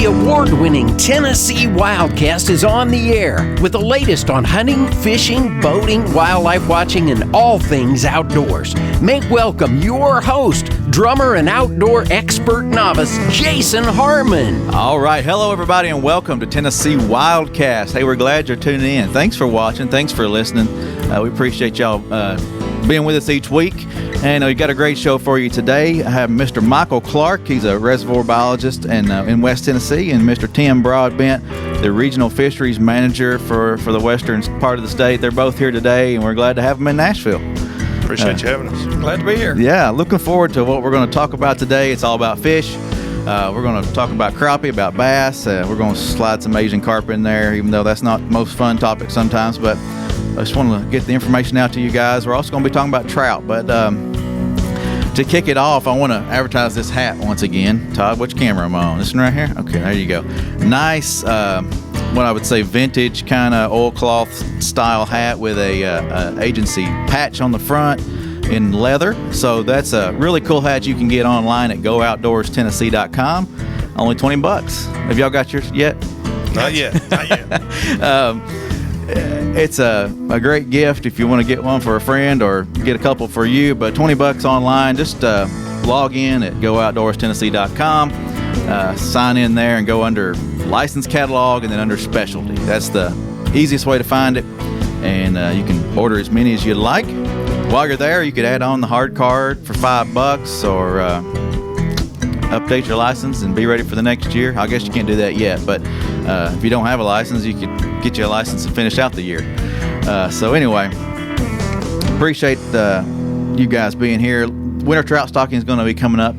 award-winning Tennessee WildCast is on the air with the latest on hunting, fishing, boating, wildlife watching, and all things outdoors. Make welcome your host, drummer and outdoor expert novice, Jason Harmon. All right. Hello, everybody, and welcome to Tennessee WildCast. Hey, we're glad you're tuning in. Thanks for watching. Thanks for listening. We appreciate y'all being with us each week. And we've got a great show for you today. I have Mr. Michael Clark. He's a reservoir biologist in West Tennessee, and Mr. Tim Broadbent, the Regional Fisheries Manager for the western part of the state. They're both here today, and we're glad to have them in Nashville. Appreciate you having us. Glad to be here. Yeah, looking forward to what we're going to talk about today. It's all about fish. We're going to talk about crappie, about bass. We're going to slide some Asian carp in there, even though that's not the most fun topic sometimes. But I just want to get the information out to you guys. We're also going to be talking about trout. But to kick it off, I want to advertise this hat once again. Todd, which camera am I on? This one right here? Okay, there you go. Nice, what I would say vintage kind of oilcloth style hat with a agency patch on the front in leather. So that's a really cool hat you can get online at gooutdoorstennessee.com. Only $20. Have y'all got yours yet? Not yet. Not yet. It's a great gift if you want to get one for a friend or get a couple for you, but $20 online. Just log in at gooutdoorstennessee.com, sign in there and go under license catalog and then under specialty. That's the easiest way to find it, and you can order as many as you'd like. While you're there, you could add on the hard card for $5 or update your license and be ready for the next year. I guess you can't do that yet, but if you don't have a license, you could get you a license and finish out the year. So anyway, appreciate you guys being here. Winter trout stocking is going to be coming up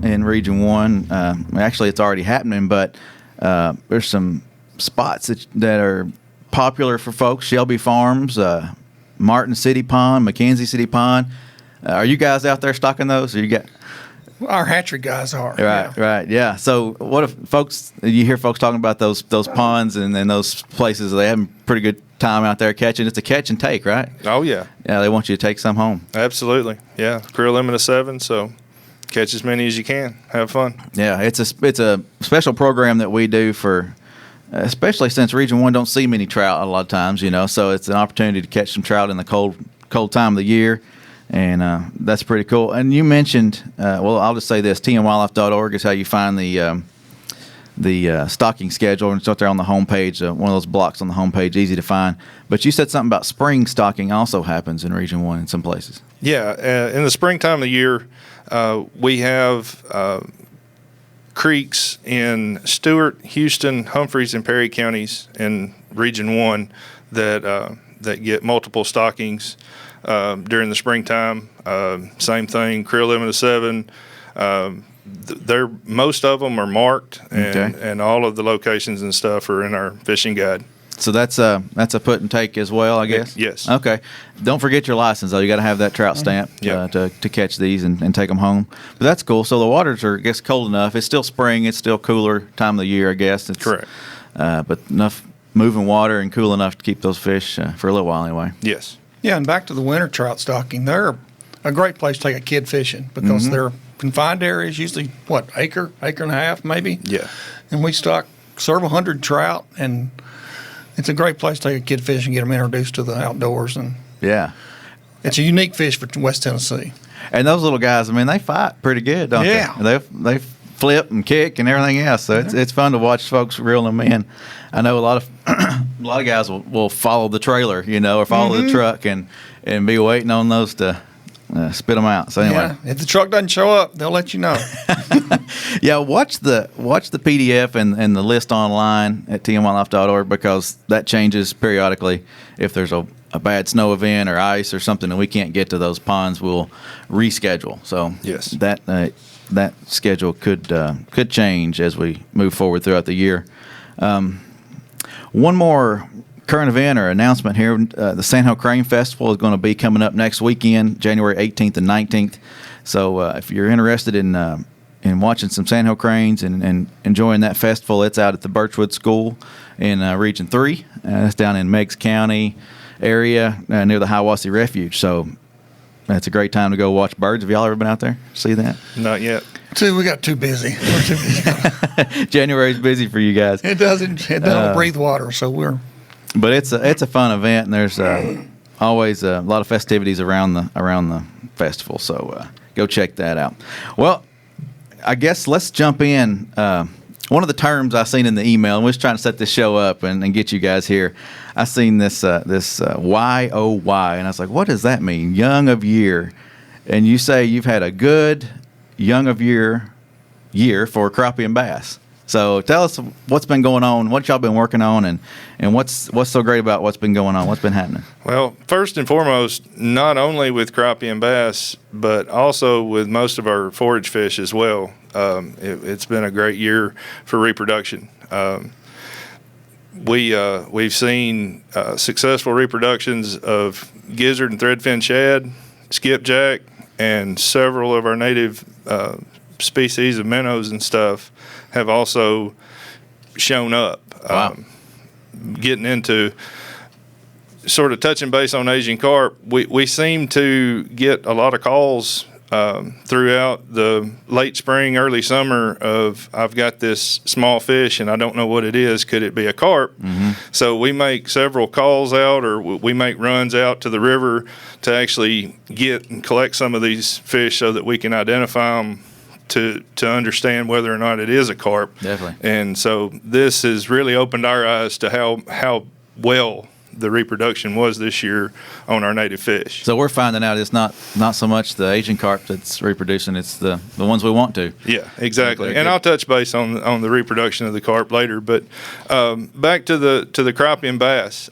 in Region 1. Actually, it's already happening, but there's some spots that are popular for folks. Shelby Farms, Martin City Pond, McKenzie City Pond. Are you guys out there stocking those? Or you got? Our hatchery guys are. Right, yeah. So what if you hear folks talking about those ponds and those places, they have a pretty good time out there catching. It's a catch and take, right? Oh, yeah. Yeah, they want you to take some home. Absolutely. Yeah, crew limit of 7, so catch as many as you can. Have fun. Yeah, it's a special program that we do for, especially since Region 1 don't see many trout a lot of times, so it's an opportunity to catch some trout in the cold time of the year. And that's pretty cool. And you mentioned, I'll just say this: tnwildlife.org is how you find the stocking schedule, and it's out there on the homepage. One of those blocks on the homepage, easy to find. But you said something about spring stocking also happens in Region 1 in some places. Yeah, in the springtime of the year, we have creeks in Stewart, Houston, Humphreys, and Perry counties in Region 1 that get multiple stockings. During the springtime, same thing, crew limit of 7. Most of them are marked, and all of the locations and stuff are in our fishing guide. So that's a put and take as well, I guess? Yes. Okay. Don't forget your license, though. You got to have that trout stamp to catch these and take them home. But that's cool. So the waters are, I guess, cold enough. It's still spring. It's still cooler time of the year, I guess. It's, correct. But enough moving water and cool enough to keep those fish for a little while anyway. Yes. Yeah, and back to the winter trout stocking, they're a great place to take a kid fishing because they're confined areas, usually, acre and a half maybe? Yeah. And we stock several hundred trout, and it's a great place to take a kid fishing, get them introduced to the outdoors. And yeah. It's a unique fish for West Tennessee. And those little guys, they fight pretty good, don't they? They flip and kick and everything else. So it's fun to watch folks reel them in. I know a lot of guys will follow the trailer, or follow the truck and be waiting on those to spit them out. So anyway, if the truck doesn't show up, they'll let you know. Yeah, watch the PDF and the list online at tnwildlife.org because that changes periodically. If there's a bad snow event or ice or something and we can't get to those ponds, we'll reschedule. So yes, that schedule could change as we move forward throughout the year. One more current event or announcement here. The Sandhill Crane Festival is going to be coming up next weekend, January 18th and 19th. So if you're interested in watching some sandhill cranes and enjoying that festival, it's out at the Birchwood School in Region 3. It's down in Meigs County area near the Hiawassee Refuge. So it's a great time to go watch birds. Have y'all ever been out there? See that? Not yet. We got too busy. We're too busy. January's busy for you guys. It doesn't breathe water, so we're. But it's a fun event, and there's always a lot of festivities around the festival. So go check that out. Well, I guess let's jump in. One of the terms I seen in the email, and we're just trying to set this show up and get you guys here. I seen this YOY, and I was like, what does that mean? Young of year. And you say you've had a good young of year for crappie and bass. So tell us what's been going on, what y'all been working on, and what's so great about what's been going on, what's been happening. Well, first and foremost, not only with crappie and bass, but also with most of our forage fish as well. It's been a great year for reproduction. We've seen successful reproductions of gizzard and threadfin shad, skipjack, and several of our native species of minnows and stuff have also shown up. Wow. Getting into sort of touching base on Asian carp, we seem to get a lot of calls throughout the late spring, early summer of, I've got this small fish and I don't know what it is. Could it be a carp? Mm-hmm. So we make several calls out, or we make runs out to the river to actually get and collect some of these fish so that we can identify them to understand whether or not it is a carp. Definitely. And so this has really opened our eyes to how well the reproduction was this year on our native fish. So we're finding out it's not so much the Asian carp that's reproducing, it's the ones we want to. Yeah, exactly. And I'll touch base on the reproduction of the carp later. But back to the crappie and bass.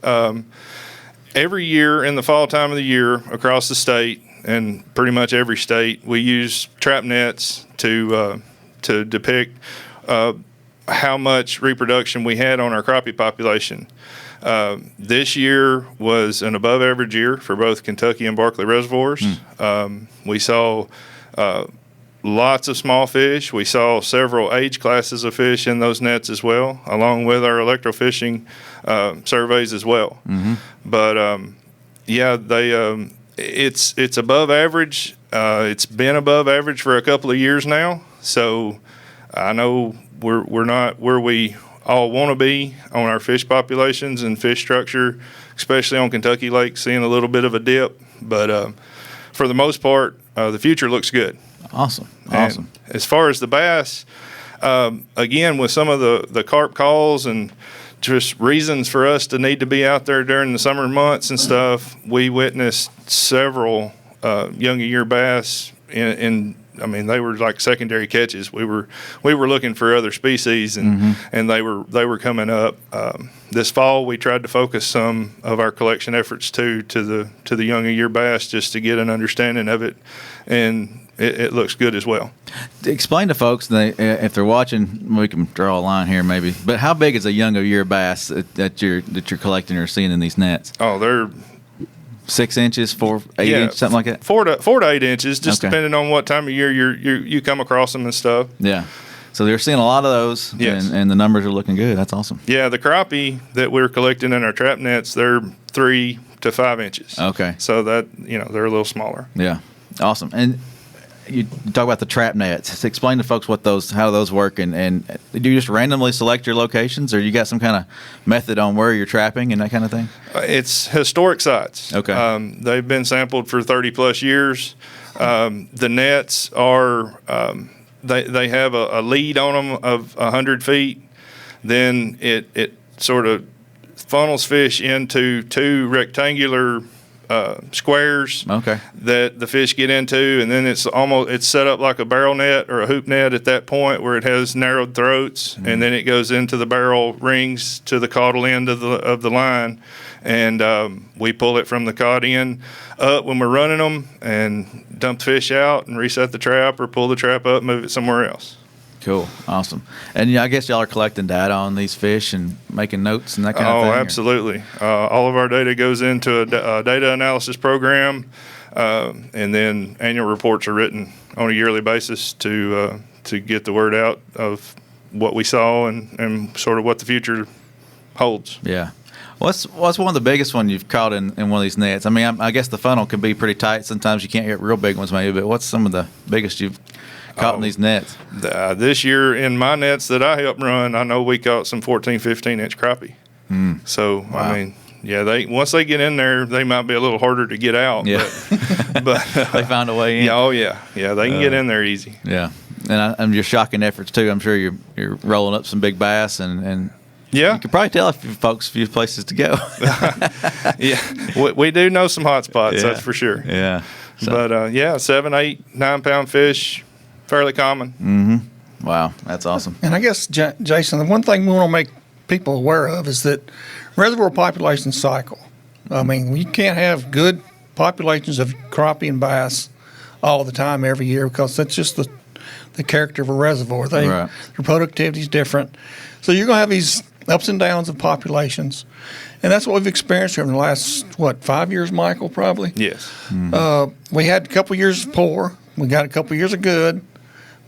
Every year in the fall time of the year across the state, and pretty much every state, we use trap nets to depict how much reproduction we had on our crappie population. This year was an above average year for both Kentucky and Barkley reservoirs. We saw lots of small fish. We saw several age classes of fish in those nets as well, along with our electrofishing surveys as well. Mm-hmm. But it's above average. It's been above average for a couple of years now. So I know we're not where we all want to be on our fish populations and fish structure, especially on Kentucky Lake, seeing a little bit of a dip. But for the most part, the future looks good. Awesome. And as far as the bass, again, with some of the carp calls and just reasons for us to need to be out there during the summer months and stuff, we witnessed several young year bass they were like secondary catches. We were looking for other species, and they were coming up. This fall, we tried to focus some of our collection efforts to the younger year bass, just to get an understanding of it, and it looks good as well. Explain to folks, if they're watching, we can draw a line here maybe. But how big is a younger year bass that you're collecting or seeing in these nets? Oh, they're 6 inches, 8 inches, something like that. 4 to 8 inches, just depending on what time of year you come across them and stuff. Yeah. So they're seeing a lot of those, yes. and the numbers are looking good. That's awesome. Yeah, the crappie that we're collecting in our trap nets, they're 3 to 5 inches. Okay. So that they're a little smaller. Yeah, awesome. And you talk about the trap nets. Explain to folks how those work, and do you just randomly select your locations, or you got some kind of method on where you're trapping and that kind of thing? It's historic sites. Okay. They've been sampled for 30 plus years. The nets are they have a lead on them of 100 feet. Then it sort of funnels fish into 2 rectangular squares that the fish get into, and then it's set up like a barrel net or a hoop net at that point, where it has narrowed throats, and then it goes into the barrel rings to the caudal end of the line, and we pull it from the cod end up when we're running them, and dump the fish out and reset the trap, or pull the trap up, move it somewhere else. Cool. Awesome. And I guess y'all are collecting data on these fish and making notes and that kind of thing? Oh, absolutely. All of our data goes into a data analysis program, and then annual reports are written on a yearly basis to get the word out of what we saw and sort of what the future holds. Yeah. What's one of the biggest ones you've caught in one of these nets? I mean, I guess the funnel can be pretty tight. Sometimes you can't get real big ones maybe, but what's some of the biggest you've caught in these nets? This year in my nets that I helped run, I know we caught some 14, 15-inch crappie. So, Wow. I mean, yeah, once they get in there, they might be a little harder to get out. Yeah. But They found a way in. yeah, oh yeah, they can get in there easy. Yeah, and your shocking efforts too. I'm sure you're rolling up some big bass, and Yeah, you can probably tell if you folks a few places to go. yeah, we do know some hot spots, that's for sure. Yeah, But yeah, 7, 8, 9-pound fish, fairly common. wow, that's awesome. And I guess, Jason, the one thing we want to make people aware of is that reservoir populations cycle. I mean, you can't have good populations of crappie and bass all the time every year because that's just the character of a reservoir. Their productivity is different. So you're going to have these ups and downs of populations. And that's what we've experienced here in the last, 5 years, Michael, probably? Yes. We had a couple years of poor. We got a couple years of good.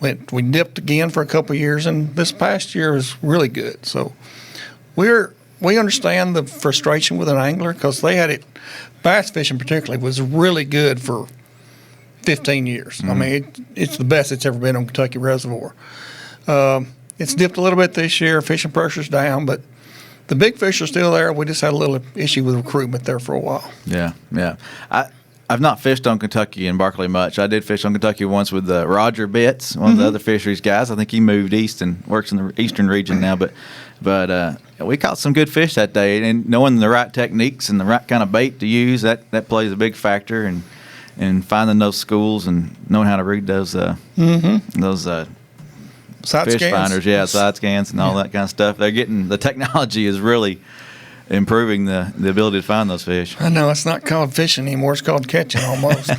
We dipped again for a couple of years, and this past year was really good. So we understand the frustration with an angler because they had it. Bass fishing particularly was really good for 15 years. I mean, it's the best it's ever been on Kentucky Reservoir. It's dipped a little bit this year. Fishing pressure's down, but the big fish are still there. We just had a little issue with recruitment there for a while. Yeah. I've not fished on Kentucky and Barkley much. I did fish on Kentucky once with Roger Bitts, one of the other fisheries guys. I think he moved east and works in the eastern region now. But we caught some good fish that day, and knowing the right techniques and the right kind of bait to use, that plays a big factor. And finding those schools and knowing how to read those Side fish scans. finders, side scans and all that kind of stuff. They're getting the technology is really improving the ability to find those fish. I know it's not called fishing anymore; it's called catching almost.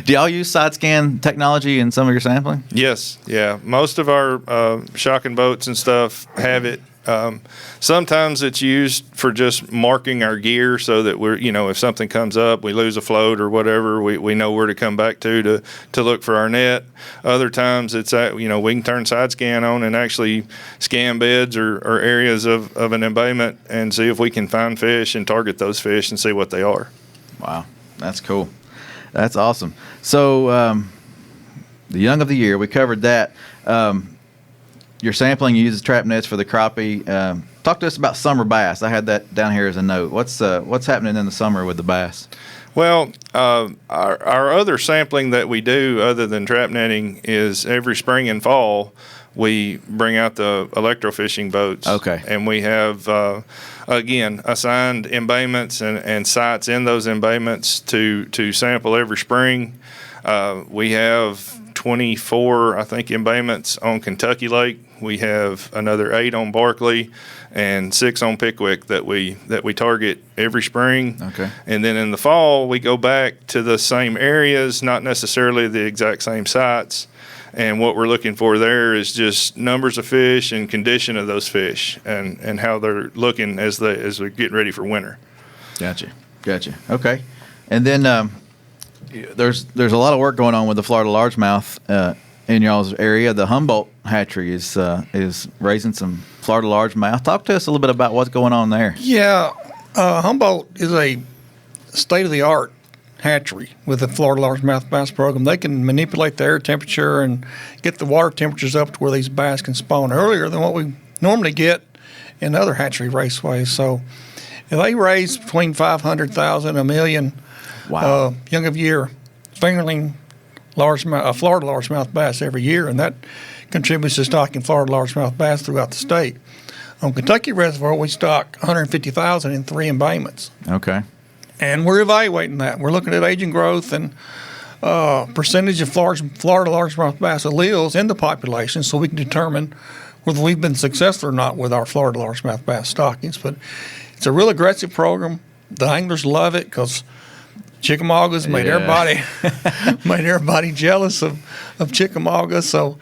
Do y'all use side scan technology in some of your sampling? Yes, yeah. Most of our shocking boats and stuff have it. Sometimes it's used for just marking our gear so that we're, if something comes up, we lose a float or whatever, we know where to come back to look for our net. Other times it's we can turn side scan on and actually scan beds or areas of an embayment and see if we can find fish and target those fish and see what they are. Wow, that's cool. That's awesome. So the young of the year, we covered that. Your sampling uses trap nets for the crappie. Talk to us about summer bass. I had that down here as a note. What's happening in the summer with the bass? Well, our other sampling that we do other than trap netting is every spring and fall we bring out the electrofishing boats. Okay. And we have, again, assigned embayments and sites in those embayments to sample every spring. We have 24, I think, embayments on Kentucky Lake. We have another 8 on Barkley and 6 on Pickwick that we target every spring. Okay. And then in the fall, we go back to the same areas, not necessarily the exact same sites. And what we're looking for there is just numbers of fish and condition of those fish and how they're looking as they're getting ready for winter. Gotcha. Okay. And then there's a lot of work going on with the Florida largemouth in y'all's area. The Humboldt hatchery is raising some Florida largemouth. Talk to us a little bit about what's going on there. Yeah, Humboldt is a state-of-the-art hatchery with the Florida largemouth bass program. They can manipulate the air temperature and get the water temperatures up to where these bass can spawn earlier than what we normally get in other hatchery raceways. So they raise between 500,000 and 1 million young of year fingerling Florida largemouth bass every year, and that contributes to stocking Florida largemouth bass throughout the state. On Kentucky Reservoir, we stock 150,000 in 3 embayments. Okay. And we're evaluating that. We're looking at age and growth and percentage of Florida largemouth bass alleles in the population so we can determine whether we've been successful or not with our Florida largemouth bass stockings. But it's a real aggressive program. The anglers love it because Chickamaugas made everybody jealous of Chickamauga. So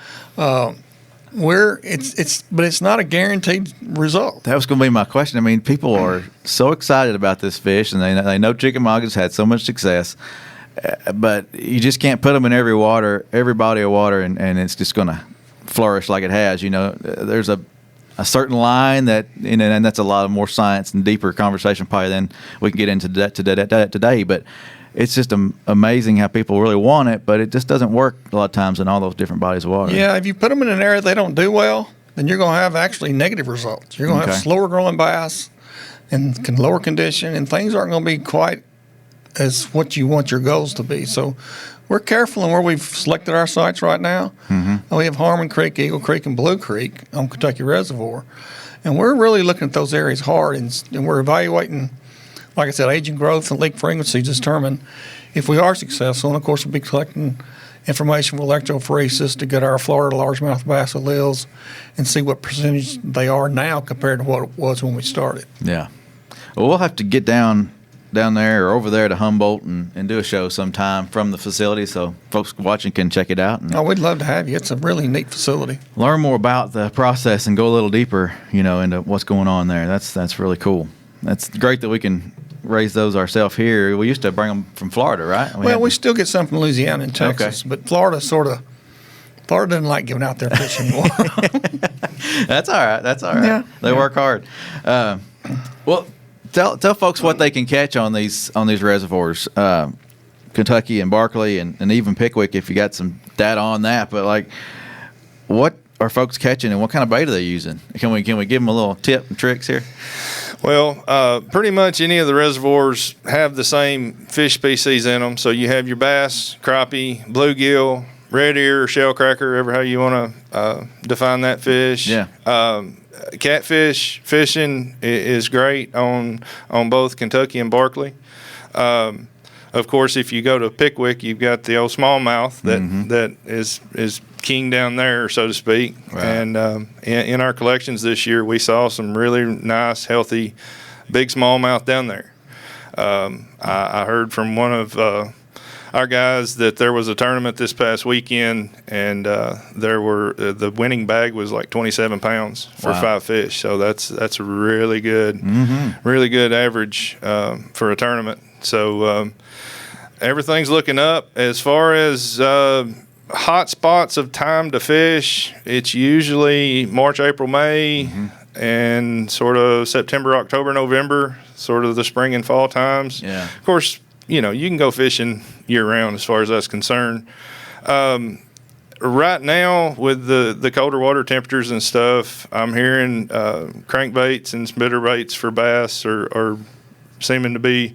but it's not a guaranteed result. That was going to be my question. I mean, people are so excited about this fish, and they know Chickamauga's had so much success, but you just can't put them in every body of water, and it's just going to flourish like it has. There's a certain line that, and that's a lot of more science and deeper conversation probably than we can get into that today. But it's just amazing how people really want it, but it just doesn't work a lot of times in all those different bodies of water. Yeah, if you put them in an area they don't do well, then you're going to have actually negative results. You're going to have slower growing bass and lower condition, and things aren't going to be quite as what you want your goals to be. So we're careful in where we've selected our sites right now. We have Harmon Creek, Eagle Creek, and Blue Creek on Kentucky Reservoir. And we're really looking at those areas hard, and we're evaluating, like I said, agent growth and leak frequency to determine if we are successful. And, of course, we'll be collecting information with electrophoresis to get our Florida largemouth bass alleles and see what percentage they are now compared to what it was when we started. Yeah. Well, we'll have to get down there or over there to Humboldt and do a show sometime from the facility so folks watching can check it out. We'd love to have you. It's a really neat facility. Learn more about the process and go a little deeper, into what's going on there. That's really cool. That's great that we can raise those ourselves here. We used to bring them from Florida, right? We still get some from Louisiana and Texas, but Florida doesn't like giving out their fish anymore. That's all right. Yeah. They work hard. Well, tell folks what they can catch on these reservoirs, Kentucky and Barkley and even Pickwick if you got some data on that. But what are folks catching and what kind of bait are they using? Can we give them a little tip and tricks here? Well, pretty much any of the reservoirs have the same fish species in them. So you have your bass, crappie, bluegill, red ear, shellcracker, ever how you want to define that fish. Yeah. Catfish fishing is great on both Kentucky and Barkley. Of course, if you go to Pickwick, you've got the old smallmouth that is king down there, so to speak. Right. And in our collections this year, we saw some really nice, healthy, big smallmouth down there. I heard from one of our guys that there was a tournament this past weekend, and the winning bag was like 27 pounds for 5 fish. So that's a really good, really good average for a tournament. So everything's looking up. As far as hot spots of time to fish, it's usually March, April, May, and sort of September, October, November, sort of the spring and fall times. Yeah. Of course, you can go fishing year-round as far as that's concerned. Right now, with the colder water temperatures and stuff, I'm hearing crankbaits and spinnerbaits for bass are seeming to be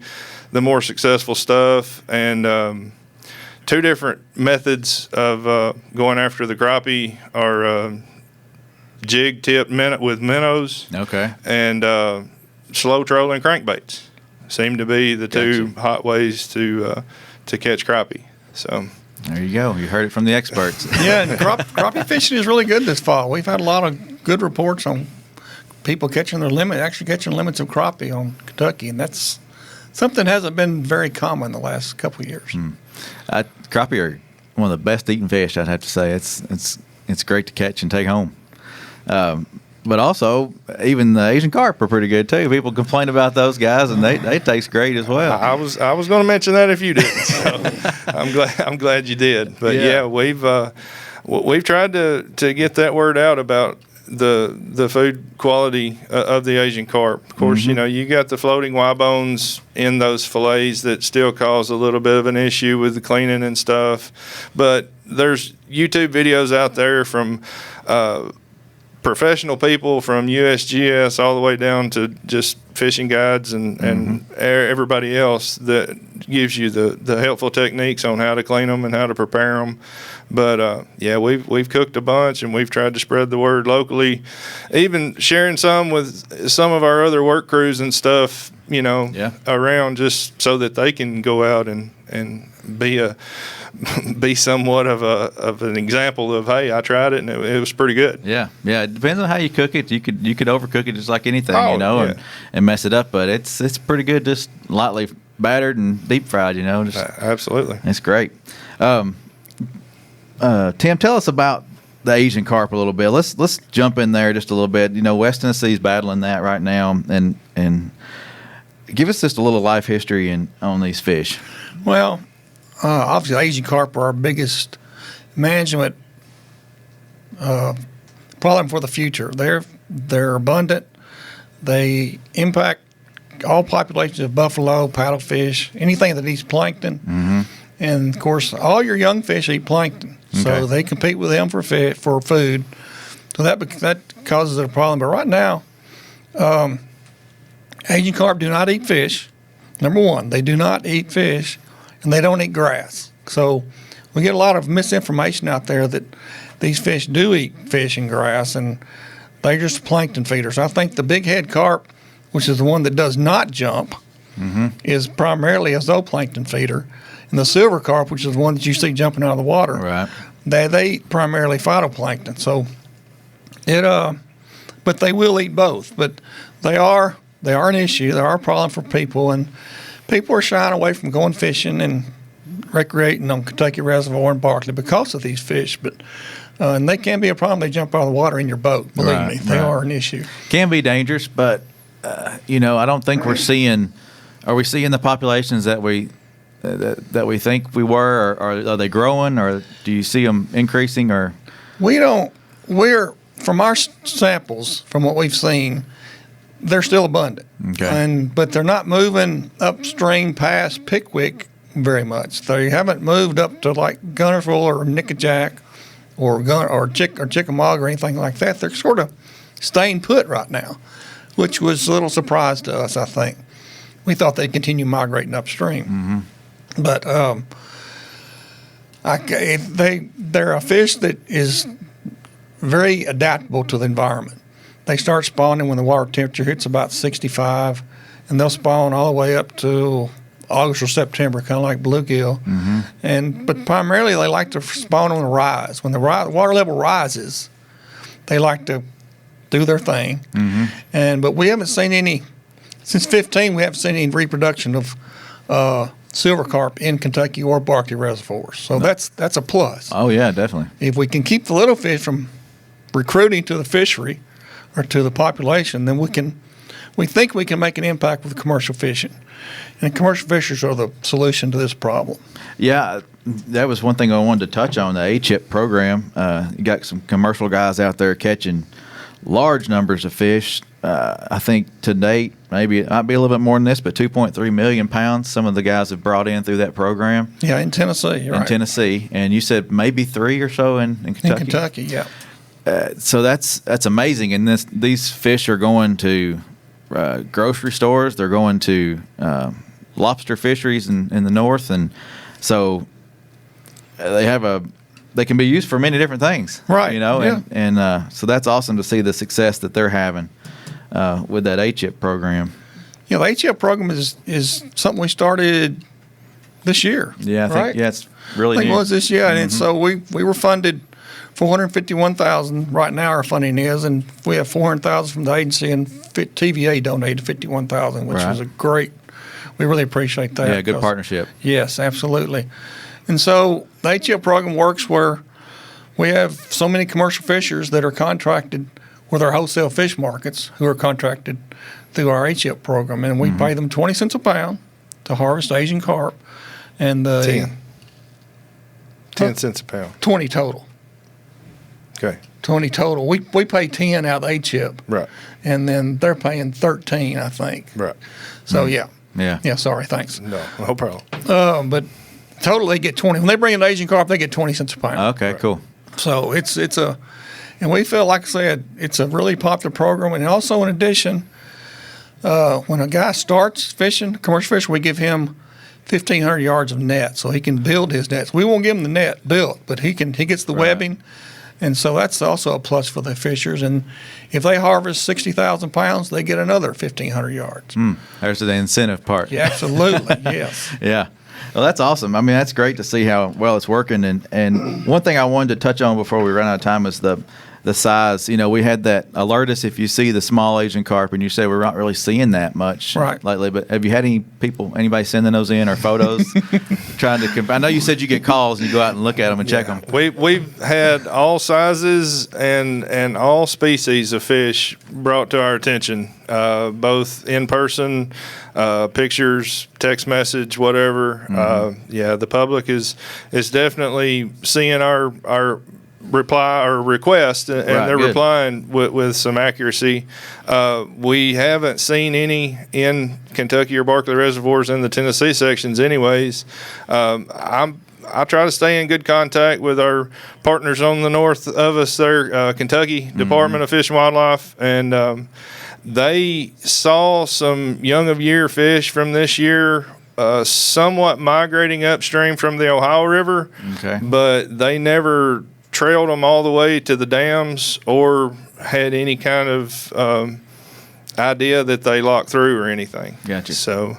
the more successful stuff. And 2 different methods of going after the crappie are jig tipped with minnows, and slow trolling crankbaits. Seem to be the 2 hot ways to catch crappie. So there you go. You heard it from the experts. Yeah, and crappie fishing is really good this fall. We've had a lot of good reports on people catching limits of crappie on Kentucky, and that's something that hasn't been very common the last couple of years. Crappie are one of the best eating fish, I'd have to say. It's great to catch and take home. But also, even the Asian carp are pretty good too. People complain about those guys, and they taste great as well. I was going to mention that if you didn't. So I'm glad you did. But yeah, we've tried to get that word out about the food quality of the Asian carp. Of course, you got the floating Y bones in those fillets that still cause a little bit of an issue with the cleaning and stuff. But there's YouTube videos out there from professional people from USGS all the way down to just fishing guides and everybody else that gives you the helpful techniques on how to clean them and how to prepare them. But we've cooked a bunch, and we've tried to spread the word locally, even sharing some with some of our other work crews and stuff, around, just so that they can go out and be somewhat of an example of, hey, I tried it and it was pretty good. Yeah. It depends on how you cook it. You could overcook it just like anything, and mess it up. But it's pretty good, just lightly battered and deep fried. Absolutely, it's great. Tim, tell us about the Asian carp a little bit. Let's jump in there just a little bit. West Tennessee's battling that right now, and give us just a little life history on these fish. Well, obviously, Asian carp are our biggest management problem for the future. They're abundant. They impact all populations of buffalo, paddlefish, anything that eats plankton. Mm-hmm. And, of course, all your young fish eat plankton. So they compete with them for food. So that causes it a problem. But right now, Asian carp do not eat fish. Number one, they do not eat fish, and they don't eat grass. So we get a lot of misinformation out there that these fish do eat fish and grass, and they're just plankton feeders. I think the big head carp, which is the one that does not jump, is primarily a zooplankton feeder. And the silver carp, which is the one that you see jumping out of the water, they eat primarily phytoplankton. So but they will eat both. But they are an issue. They are a problem for people, and people are shying away from going fishing and recreating on Kentucky Reservoir and Barkley because of these fish. But and they can be a problem. They jump out of the water in your boat. Believe me, they are an issue. Can be dangerous, but I don't think we're seeing. Are we seeing the populations that we think we were, or are they growing, or do you see them increasing, or? We don't. From our samples, from what we've seen, they're still abundant. Okay. But they're not moving upstream past Pickwick very much. They haven't moved up to like Gunnersville or Nickajack or Chickamauga or anything like that. They're sort of staying put right now, which was a little surprise to us, I think. We thought they'd continue migrating upstream. But they're a fish that is very adaptable to the environment. They start spawning when the water temperature hits about 65, and they'll spawn all the way up to August or September, kind of like bluegill. But primarily they like to spawn on the rise. When the water level rises, they like to do their thing. But we haven't seen any since 15. We haven't seen any reproduction of silver carp in Kentucky or Barkley reservoirs. So that's a plus. Oh yeah, definitely. If we can keep the little fish from recruiting to the fishery or to the population, then we think we can make an impact with commercial fishing. And commercial fishers are the solution to this problem. Yeah, that was one thing I wanted to touch on, the HIP program. You got some commercial guys out there catching large numbers of fish. I think to date, maybe it might be a little bit more than this, but 2.3 million pounds some of the guys have brought in through that program. Yeah, in Tennessee, right. In Tennessee. And you said maybe 3 or so in Kentucky? In Kentucky, yeah. So that's amazing. And these fish are going to grocery stores. They're going to lobster fisheries in the north. And so they can be used for many different things. Right. Yeah. And so that's awesome to see the success that they're having with that HIP program. The HIP program is something we started this year. Yeah, I think it's really I think new. it was this year. And so we were funded $451,000 right now. Our funding is, and we have $400,000 from the agency, and TVA donated $51,000, which was a great. We really appreciate that. Yeah, good partnership. Yes, absolutely. And so the HIP program works where we have so many commercial fishers that are contracted with our wholesale fish markets who are contracted through our HIP program, and we pay them 20 cents a pound to harvest Asian carp, and 10 cents a pound. 20 total. Okay. 20 total. We pay 10 out of HIP. Right. And then they're paying 13, I think. Right. So, yeah. Yeah. Sorry. Thanks. No problem. But total, they get 20. When they bring in Asian carp, they get 20 cents a pound. Okay, cool. So and we feel, like I said, it's a really popular program. And also, in addition, when a guy starts fishing, commercial fishing, we give him 1,500 yards of net so he can build his nets. We won't give him the net built, but he gets the webbing. And so that's also a plus for the fishers. And if they harvest 60,000 pounds, they get another 1,500 yards. There's the incentive part. Yeah, absolutely, yes. Yeah. Well, that's awesome. I mean, that's great to see how well it's working. And one thing I wanted to touch on before we run out of time is the size. We had that alert us if you see the small Asian carp, and you say we're not really seeing that much lately. But have you had anybody sending those in or photos trying to? I know you said you get calls and you go out and look at them and check them. We've had all sizes and all species of fish brought to our attention, both in person, pictures, text message, whatever. The public is definitely seeing our reply or request, and Right, they're good. replying with some accuracy. We haven't seen any in Kentucky or Barkley reservoirs in the Tennessee sections anyways. I try to stay in good contact with our partners on the north of us there, Kentucky Department of Fish and Wildlife, and they saw some young of year fish from this year somewhat migrating upstream from the Ohio River, Okay. but they never trailed them all the way to the dams or had any kind of idea that they locked through or anything. Gotcha. So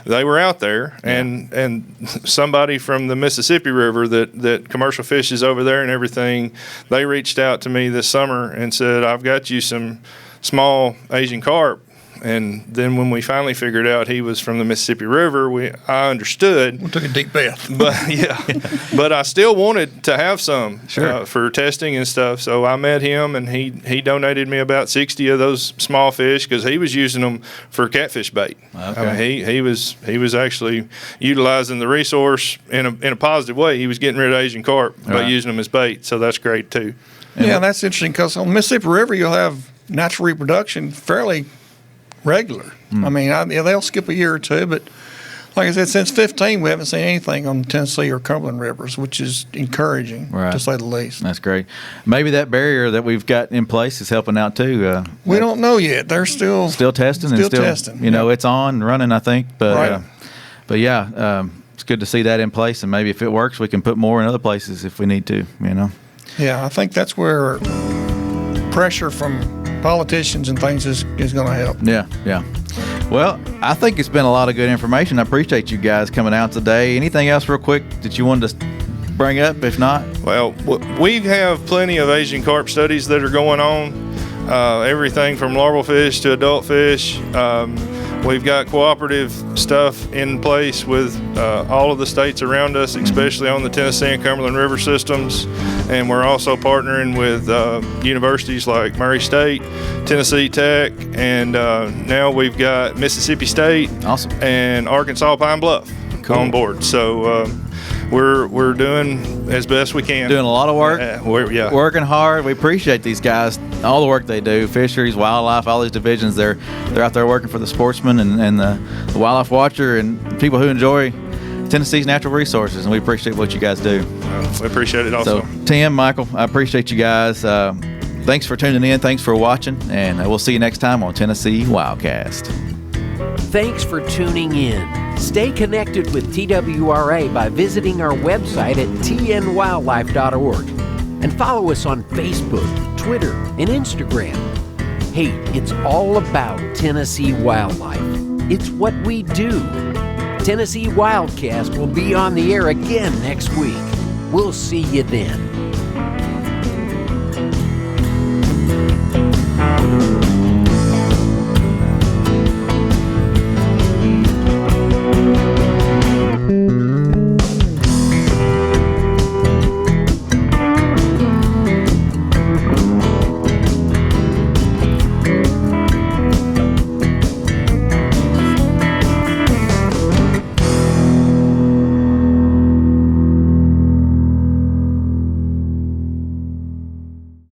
they were out there, and somebody from the Mississippi River that commercial fishes over there and everything, they reached out to me this summer and said, I've got you some small Asian carp. And then when we finally figured out he was from the Mississippi River, I understood. We took a deep breath. But but I still wanted to have some Sure. for testing and stuff. So I met him, and he donated me about 60 of those small fish because he was using them for catfish bait. Okay. I mean, he was actually utilizing the resource in a positive way. He was getting rid of Asian carp by Right. using them as bait. So that's great too. Yeah, that's interesting because on the Mississippi River, you'll have natural reproduction fairly regular. I mean, they'll skip a year or two, but like I said, since 15, we haven't seen anything on the Tennessee or Cumberland rivers, which is encouraging, Right. to say the least. That's great. Maybe that barrier that we've got in place is helping out too. We don't know yet. They're still testing and Still still testing, You know, yeah. it's on and running, I think. But Right. but yeah, it's good to see that in place, and maybe if it works, we can put more in other places if we need to. You know. Yeah, I think that's where pressure from politicians and things is going to help. Yeah, yeah. Well, I think it's been a lot of good information. I appreciate you guys coming out today. Anything else real quick that you wanted to bring up? If not, Well, we have plenty of Asian carp studies that are going on. Everything from larval fish to adult fish. We've got cooperative stuff in place with all of the states around us, especially on the Tennessee and Cumberland River systems. And we're also partnering with universities like Murray State, Tennessee Tech, and now we've got Mississippi State Awesome. and Arkansas Pine Bluff on board. So we're doing as best we can. doing a lot of work. Yeah. Working hard. We appreciate these guys, all the work they do, fisheries, wildlife, all these divisions. They're out there working for the Sportsmen and the Wildlife Watcher and people who enjoy Tennessee's natural resources, and we appreciate what you guys do. We appreciate it also. So, Tim, Michael, I appreciate you guys. Thanks for tuning in. Thanks for watching, and we'll see you next time on Tennessee WildCast. Thanks for tuning in. Stay connected with TWRA by visiting our website at tnwildlife.org and follow us on Facebook, Twitter, and Instagram. Hey, it's all about Tennessee wildlife. It's what we do. Tennessee WildCast will be on the air again next week. We'll see you then.